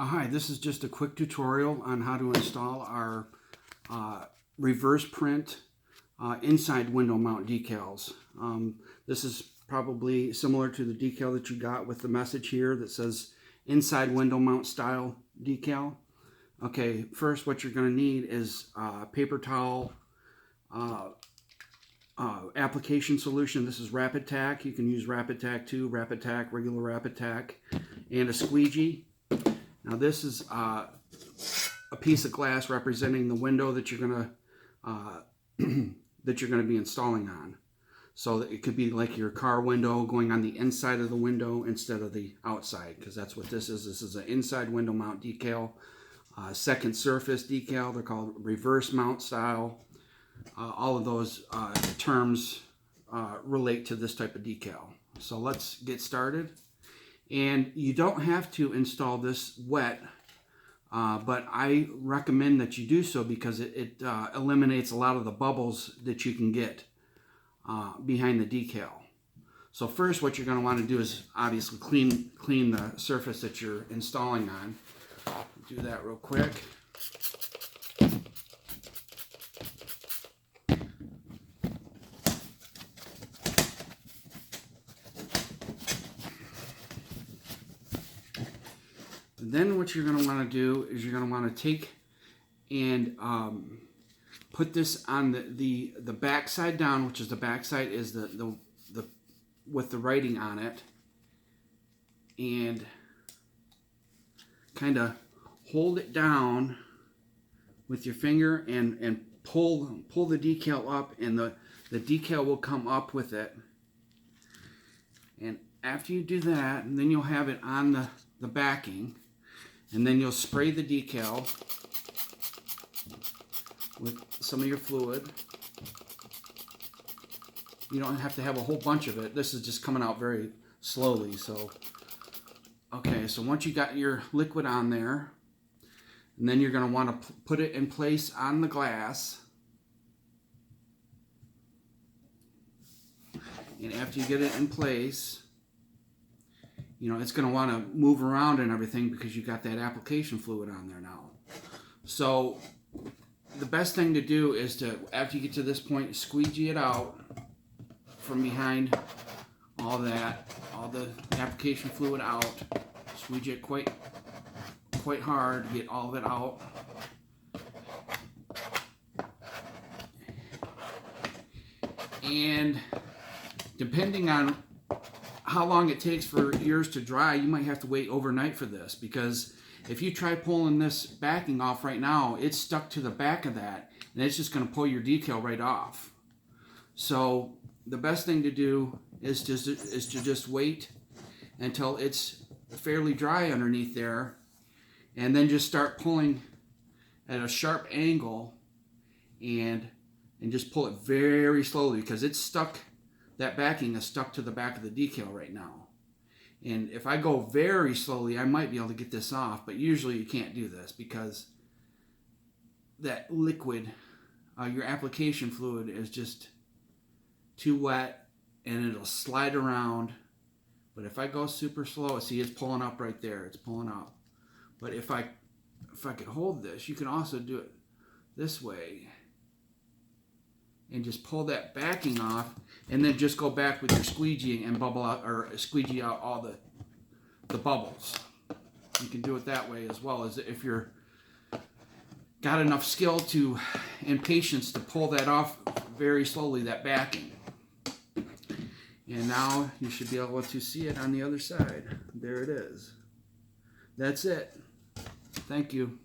Hi, this is just a quick tutorial on how to install our reverse print inside window mount decals. This is probably similar to the decal that you got with the message here that says inside window mount style decal. Okay, first what you're going to need is paper towel application solution. This is Rapid Tack. You can use Rapid Tack 2, Rapid Tack, regular Rapid Tack, and a squeegee. Now this is a piece of glass representing the window that you're gonna be installing on. So that it could be like your car window going on the inside of the window instead of the outside, because that's what this is. This is an inside window mount decal, second surface decal. They're called reverse mount style. All of those terms relate to this type of decal. So let's get started. And you don't have to install this wet, but I recommend that you do so because it eliminates a lot of the bubbles that you can get behind the decal. So first what you're going to want to do is obviously clean the surface that you're installing on. Do that real quick. Then what you're going to want to do is you're going to want to take and put this on the back side down, which is the back side is the with the writing on it, and kind of hold it down with your finger and pull the decal up, and the decal will come up with it. And after you do that, and then you'll have it on the backing. And then you'll spray the decal with some of your fluid. You don't have to have a whole bunch of it. This is just coming out very slowly. So, okay, so once you got your liquid on there, and then you're going to want to put it in place on the glass. And after you get it in place, you know, it's going to want to move around and everything because you got that application fluid on there now. So the best thing to do is to, after you get to this point, squeegee it out from behind all the application fluid out. Squeegee it quite hard to get all of it out. And depending on how long it takes for yours to dry, you might have to wait overnight for this, because if you try pulling this backing off right now, it's stuck to the back of that, and it's just going to pull your decal right off. So the best thing to do is to just wait until it's fairly dry underneath there, and then just start pulling at a sharp angle and just pull it very slowly, because it's stuck. That backing is stuck to the back of the decal right now. And if I go very slowly, I might be able to get this off, but usually you can't do this because that liquid, your application fluid, is just too wet and it'll slide around. But if I go super slow, see, it's pulling up right there. It's pulling up. But if I could hold this, you can also do it this way and just pull that backing off, and then just go back with your squeegee and bubble out, or squeegee out all the bubbles. You can do it that way as well, as if you're got enough skill to and patience to pull that off very slowly, that backing. And now you should be able to see it on the other side. There it is. That's it. Thank you.